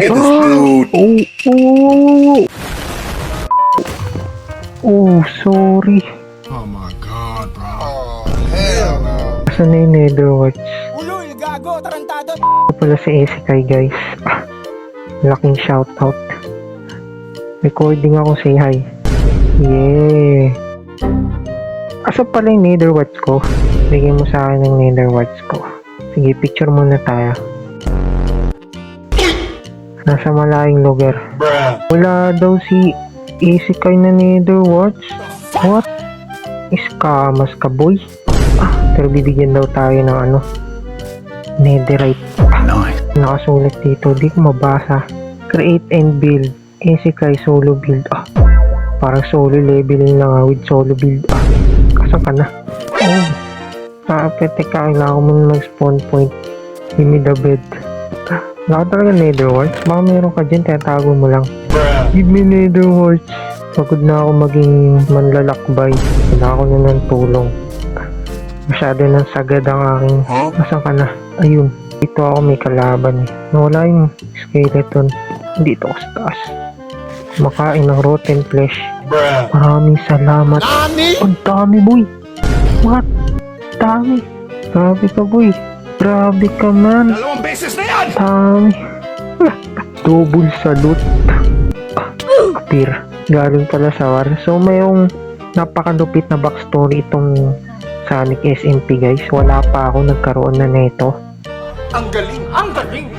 Oh, sorry. Oh my god, bro. Oh, hell no. Asan na yung nether quartz? Uloy, gago, tarantado. Ito pala si Isekai guys. Laking shoutout. Recording ako, say hi. Yeah. Asa pala yung nether warts ko? Bigyan mo sa akin ng nether warts ko. Sige, picture muna tayo. Nasa malayong lugar. Bruh. Wala daw si Isekai na nether warts. What? Iskamas ka, boy. Pero bibigyan daw tayo ng ano, netherite. Nice. Nakasulat dito, di ko mabasa. Create and build. Isekai solo build. Parang solo leveling na nga with solo build. Kasan ka na? Teka, kailangan ko muna mag-spawn point. Give me the bed. Wala ka talaga nether warts? Baka meron ka dyan, tatago mo lang. Bruh. Give me nether warts. Pagod na ako maging manlalakbay. Kailangan ko na ng tulong. Masyado nang sagad ang aking... Nasaan ka na? Ayun. Dito ako may kalaban eh. Nawala yung skeleton. Dito ako sa taas. Makain ng rotten flesh. Bruh. Maraming salamat. Ang dami, boy. What? Dami. Grabe ka, boy. Grabe ka, man. Dalawang beses na yan! Dami. Double salute. Appear. Galing pala sa war. So, mayroong napakalupit na backstory itong Sonic SMP, guys. Wala pa ako nagkaroon na nito. Ang galing! Ang galing!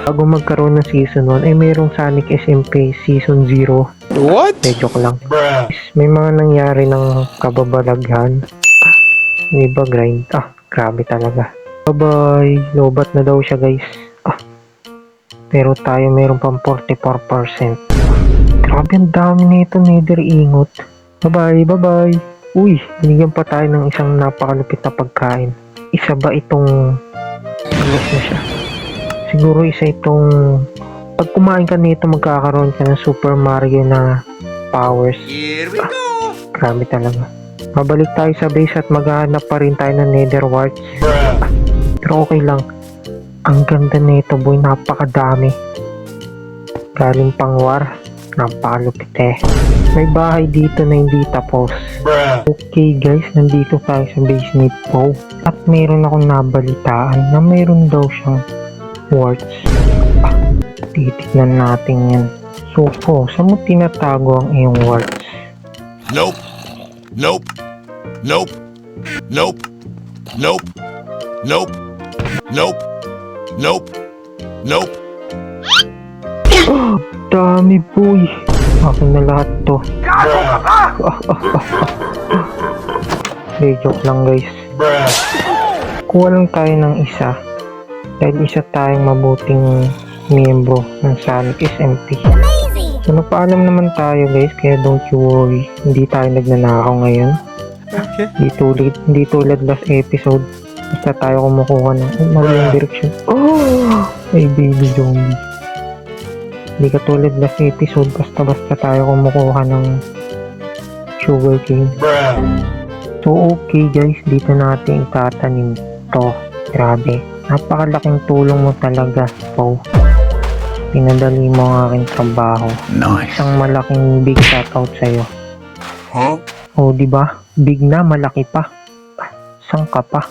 Bago magkaroon ng Season 1, ay mayroong Sonic SMP Season 0. What? Joke lang. Bruh. May mga nangyari ng kababalaghan. May ba grind? Grabe talaga. Bye-bye. Lobat na daw siya, guys. Pero tayo mayroon pang 44%. Grabe, ang dami nito, nether ingot. Bye-bye, bye-bye. Uy, binigyan pa tayo ng isang napakalupit na pagkain. Isa ba itong... Alas na siya. Siguro isa itong... Pag kumain ka nito, magkakaroon ka ng Super Mario na powers. Here we go. Grabe talaga. Mabalik tayo sa base at maghahanap pa rin tayo ng nether warts. Bruh. Pero okay lang. Ang ganda nito, boy. Napakadami. Galing pang war. Napakalupit eh. May bahay dito na hindi tapos. Bruh. Okay guys, nandito tayo sa base ni Poe. At meron akong nabalitaan na meron daw siyang warts. Titignan natin yan. So Poe, saan mo tinatago ang iyong warts? Nope. Nope. Nope. Nope. Nope. Nope. Nope. Nope. Nope. Dami, boy. Akin na lahat to. Joke lang guys. Bruh. Kuha lang tayo ng isa. Dahil isa tayong mabuting miyembro ng Sonic SMP. So napaalam naman tayo guys, kaya don't you worry. Hindi tayo nagnanakaw ngayon. Okay. Hindi tulad last episode. Basta tayo kumukuha ng mali yung direction. Ay baby zombie. Hindi katulad last episode, basta tayo kumukuha ng sugarcane. Bruh. So okay guys, dito natin itatanim to. Grabe, napakalaking tulong mo talaga, Poe. Pinadali mo ang aking trabaho. Nice. Isang malaking big shoutout sa'yo. Huh? O diba? Big na, malaki pa. Sang ka pa.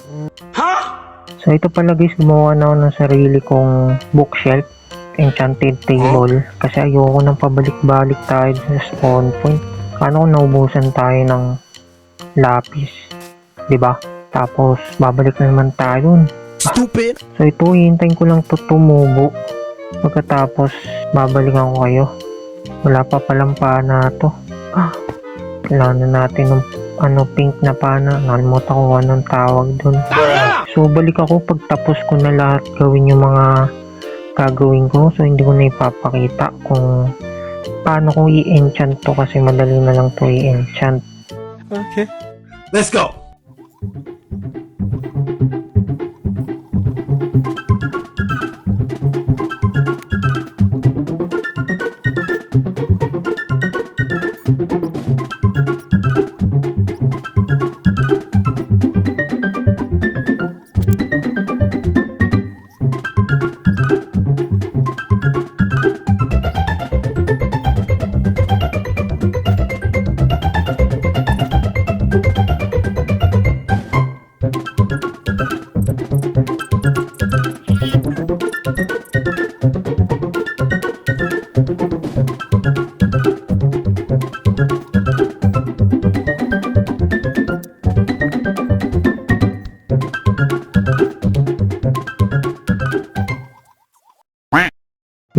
So ito pala guys, gumawa na ako ng sarili kong bookshelf. Enchanted table. Kasi ayoko nang pabalik-balik tayo sa spawn point. Paano kung naubusan tayo ng lapis? Diba? Tapos babalik na naman tayo dun. Stupid. So ito, hihintayin ko lang to tumubo. Pagkatapos babalikan ko kayo. Wala pa palang pana to. Kailangan na natin ng pink na pana. Nakalimutan ko kung anong tawag dun. So balik ako pagtapos ko na lahat gawin yung mga gagawin ko. So hindi ko na ipapakita kung paano ko i-enchant to kasi madali na lang to i-enchant. Okay. Let's go!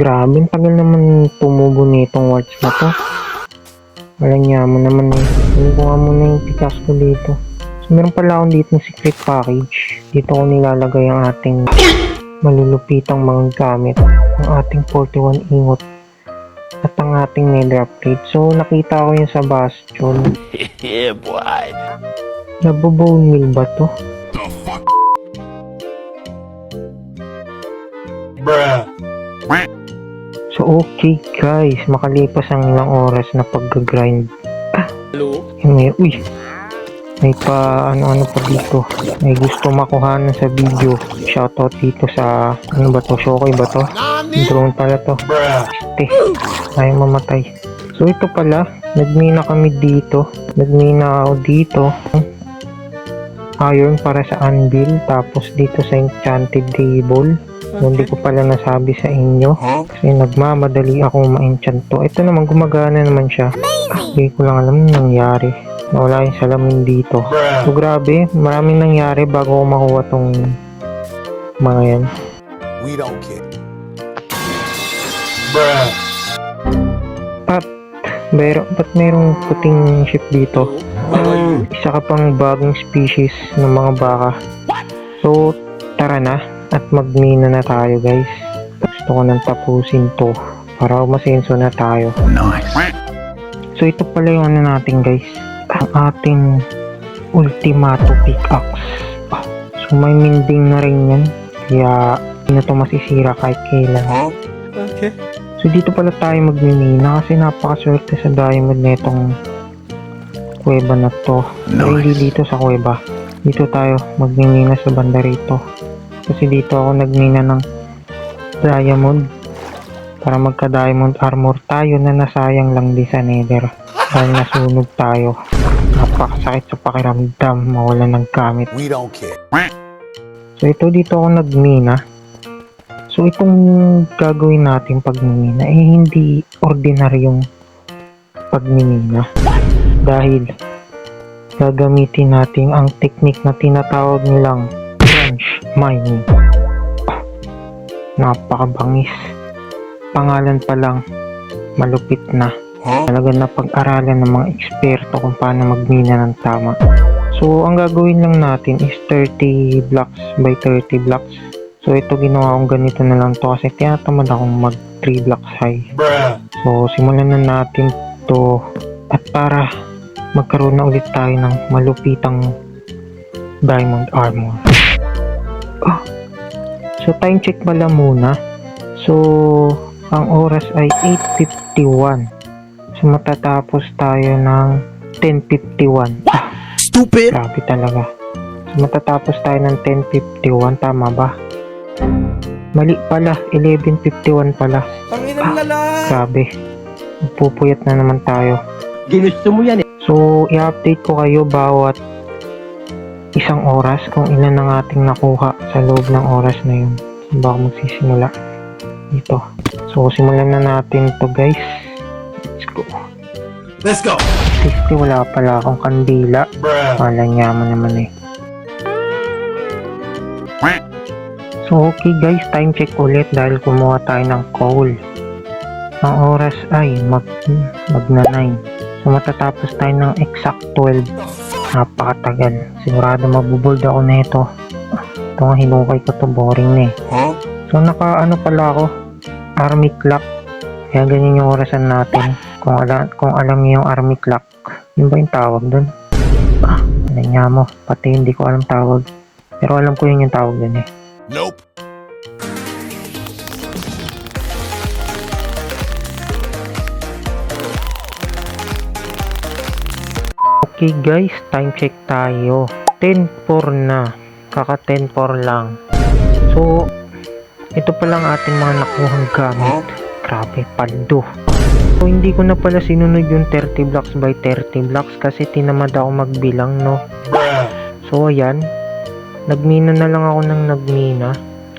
Grabe, ang tagal naman tumubo nitong warts na to. Walang yaman naman eh. Hindi ko nga muna yung pickaxe ko dito. So, meron pala akong dito ng secret package. Dito ko nilalagay ang ating malulupitang mga gamit. Ang ating 41 ingot. At ang ating nether plate. So, nakita ko yun sa bastion. Yeah, boy. Nabobone meal ba to? The fuck? Bruh. So, okay guys. Makalipas ang ilang oras na pag-grind. May pa ano pa dito. May gusto makuhanan sa video. Shoutout dito sa ano ba to? Shokoy ba to? Drone pala to. Bruh. Ayaw mamatay. So ito pala, nagmina kami dito. Nagmina ako dito. Iron para sa anvil. Tapos dito sa enchanted table. So, hindi ko pala nasabi sa inyo. Kasi nagmamadali akong ma-enchant to. Ito naman gumagana naman siya. Hindi ko lang alam yung nangyari. Nawala yung salamin dito. So grabe, maraming nangyari bago ko makuha tong mga yan. We don't care. Bruh. Ba't merong puting ship dito? Isa ka pang bagong species ng mga baka. So tara na at magmina na tayo guys. Gusto ko nang tapusin to para umasenso na tayo. Nice. So ito pala yung ano natin guys, ang ating ultimato pickaxe. So may mending na rin yan, kaya hindi na to masisira kahit kailan. Okay. So dito pala tayo magmimina kasi napakaswerte sa diamond netong kuweba na to. Pero hindi dito sa kuweba. Dito tayo magmimina sa banda rito. Kasi dito ako nagmina ng diamond para magka diamond armor tayo na nasayang lang din sa nether. Dahil nasunog tayo. Napakasakit sa pakiramdam mawalan ng gamit. We don't care. So ito dito ako nagmina. So itong gagawin natin pagmimina eh hindi ordinaryong pagmimina. Dahil gagamitin natin ang technique na tinatawag nilang branch mining. Napakabangis. Pangalan pa lang malupit na. Talagang napag-aralan ng mga eksperto kung paano magmina ng tama. So ang gagawin lang natin is 30 blocks by 30 blocks. So ito ginawa kong ganito na lang to kasi tinatamad akong mag 3 blocks high. Bruh. So simulan na natin to at para magkaroon na ulit tayo ng malupitang diamond armor. So time check pala muna. So ang oras ay 8:51. So matatapos tayo ng 10:51. Stupid. Grabe talaga. So matatapos tayo ng 10:51, tama ba? Mali pala, 11:51 pala. Grabe. Magpupuyat na naman tayo. Ginusto mo yan eh. So, i-update ko kayo bawat isang oras kung ilan ang ating nakuha sa loob ng oras na yun. Baka magsisimula dito. So, simulan na natin to guys. Let's go. Let's go. 60, wala pala akong kandila. Bruh. Walang yaman naman eh. So okay guys, time check ulit dahil kumuha tayo ng coal. Ang oras ay magna 9. So matatapos tayo ng exact 12. Napakatagal. Sigurado mabubold ako na ito. Ito nga hinukay ko to, boring na eh. So naka ano pala ako, army clock. Kaya ganyan yung orasan natin. Kung alam niyo yung army clock, yun ba yung tawag dun? Ano niya mo, pati hindi ko alam tawag. Pero alam ko yun yung tawag dun eh. Nope. Okay guys, time check tayo. 10:04 na. Kaka 10:04 lang. So, ito pa lang ating mga nakuhang gamit. Grabe, paldo. So, hindi ko na pala sinunod yung 30 blocks by 30 blocks kasi tinamad ako magbilang, no? Bruh. So, ayan. Nagmina na lang ako ng nagmina.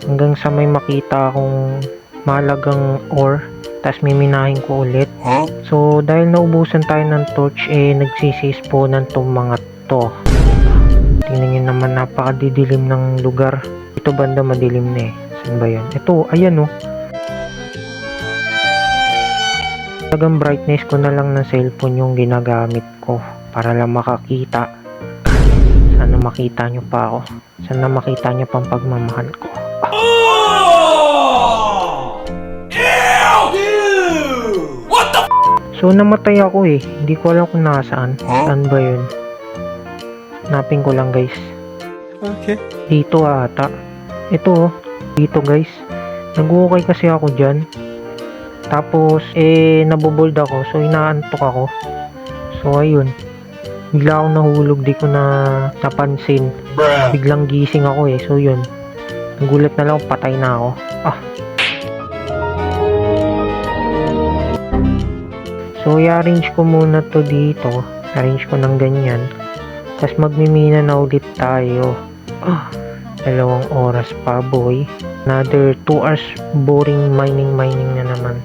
Hanggang sa may makita akong mahalagang ore. Tapos miminahin ko ulit. So, dahil naubusan tayo ng torch, nagsisisponan tong mga to. Tingnan nyo naman, napakadidilim ng lugar. Ito banda madilim na eh. Saan ba yan? Ito, ayan oh. Talagang brightness ko na lang ng cellphone yung ginagamit ko para lang makakita. Sana makita nyo pa ako. Sana makita nyo pang pagmamahal ko. So namatay ako eh. Hindi ko alam kung nasaan. Saan ba yun? Hanapin ko lang guys. Okay. Dito ata. Ito oh. Dito guys. Nag-ukay kasi ako dyan. Tapos nabobold ako. So inaantok ako. So ayun. Bigla akong nahulog. Di ko na napansin. Bruh. Biglang gising ako eh. So yun. Nagulat na lang. Patay na ako. So i-arrange ko muna to dito. Arrange ko ng ganyan. Tapos magmimina na ulit tayo. 2 oras pa boy. Another 2 hours boring mining na naman.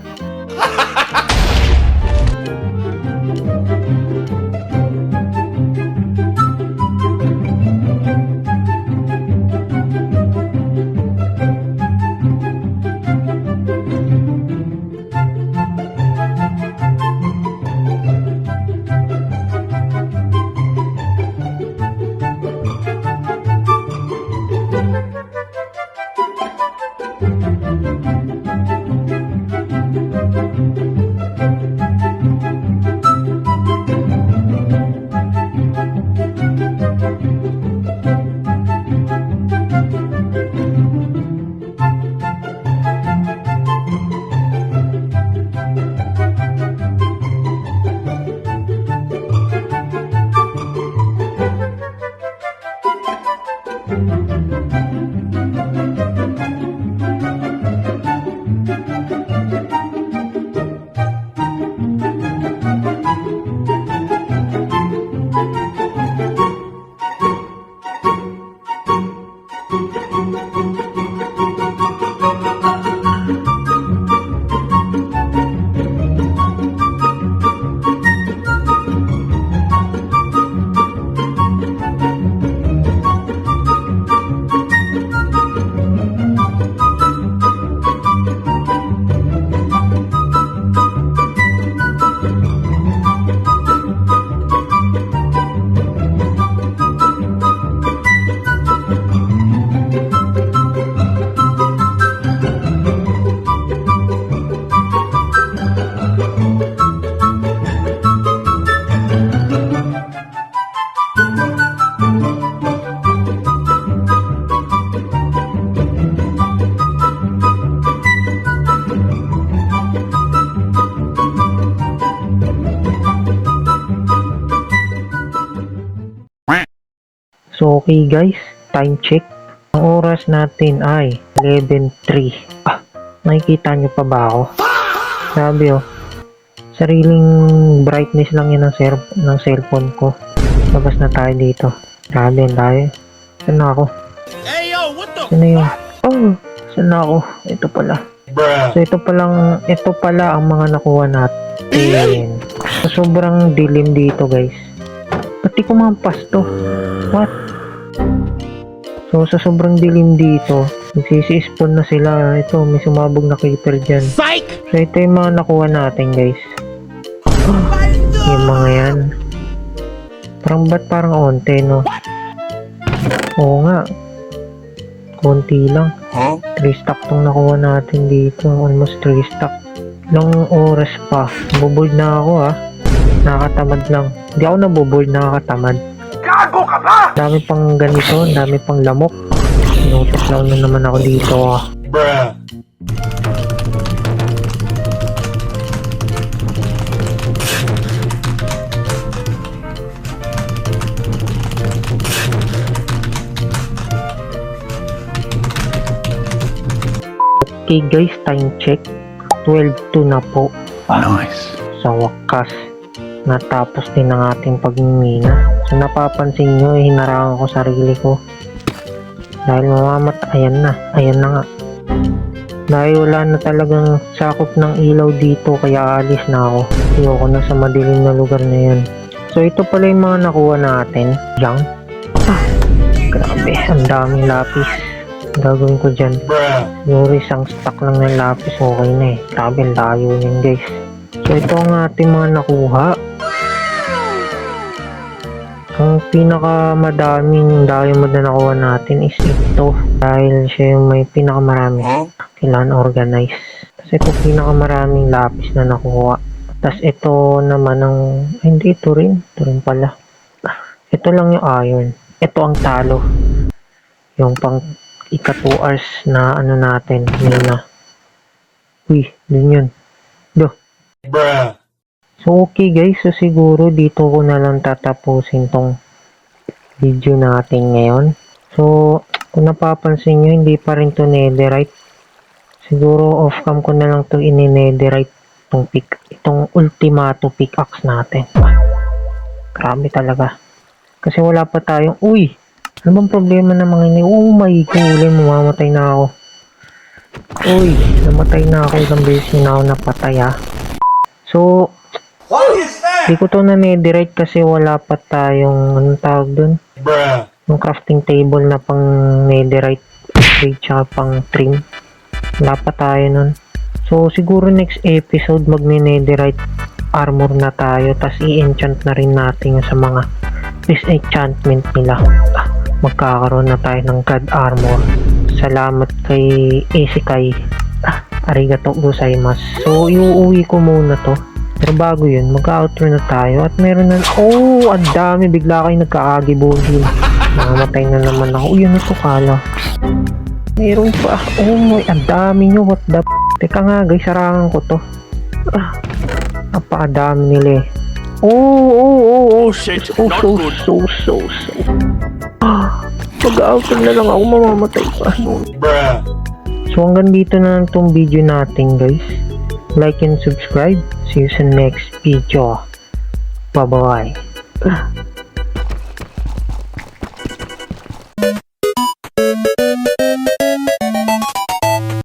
So okay guys, time check. Ang oras natin ay 11:03. Nakikita nyo pa ba ako? Sabi oh, sariling brightness lang yun ng cellphone ko. Labas na tayo dito. Grabe tayo. Saan na ako? Saan na yun? Oh, saan na ako? Ito pala. Bruh. So ito pala ang mga nakuha natin. So, sobrang dilim dito guys. Pati kumampas to. What? So sa sobrang dilim dito, nagsisi-spawn na sila. Ito, may sumabog na creeper dyan. So ito yung mga nakuha natin guys. Yung mga yan. Parang onte no? Oo nga. Konti lang. 3 stack tong nakuha natin dito. Almost 3 stack. Ilang oras pa. Naboboard na ako Nakakatamad lang. Hindi ako naboboard, nakakatamad. Gago ka ba? Dami pang ganito, dami pang lamok. Inutos lang na naman ako dito Bruh. Okay guys, time check. 12:02 na po. Nice. Sa wakas, natapos din ang ating pagmimina. So napapansin nyo, hinarangan ko sarili ko. Dahil ayan na nga. Dahil wala na talagang sakop ng ilaw dito, kaya alis na ako. Ayoko na sa madilim na lugar na yan. So ito pala yung mga nakuha natin. Yang. Grabe, ang daming lapis. Gagawin ko dyan. Bruh. Yung isang stock lang ng lapis, okay na eh. Grabe, layo yun guys. So ito ang ating mga nakuha. Ang pinakamadaming diamond na nakuha natin is ito. Dahil siya yung may pinakamarami. Kailangan organize. Tapos ito pinakamaraming lapis na nakuha. Tapos ito naman ang... Hindi, ito rin. Ito rin pala. Ito lang yung iron. Ito ang talo. Yung pang ika 2 hours na ano natin. Nina. Uy, dun yun. Do. Bruh. So okay guys, so siguro dito ko na lang tatapusin tong video natin ngayon. So kung napapansin nyo, hindi pa rin to netherite. Siguro off cam ko na lang to ini-netherite itong ultimato pickaxe natin. Grabe talaga. Kasi wala pa tayong, uy! Ano bang problema ng mga ini? Oh my god, mamamatay na ako. Uy, namatay na ako. Ilang beses na ako napatay ha. So, di ko to na netherite kasi wala pa tayong, anong tawag dun? Bruh. Yung crafting table na pang netherite upgrade tsaka pang trim. Wala pa tayo nun. So, siguro next episode magne-netherite armor na tayo. Tas i-enchant na rin natin yung sa mga disenchantment nila. Magkakaroon na tayo ng god armor. Salamat kay Isekai. Arigato gozaimasu. So, iuuwi ko muna to. Pero bago yun, mag-outro na tayo. At meron na... Oh! Ang dami! Bigla kayo nagka-agi-bogin. Nakamatay na naman ako. Uy, ano to kala? Meron pa. Oh my, ang dami nyo. What the f***? Teka nga guys, sarangan ko to. Napakadami nila eh. Oh, Shit, so. Mag-outro na lang ako, mamamatay pa. Bruh. So hanggang dito na lang tong video natin guys. Like and subscribe. See you sa next video. Bye bye.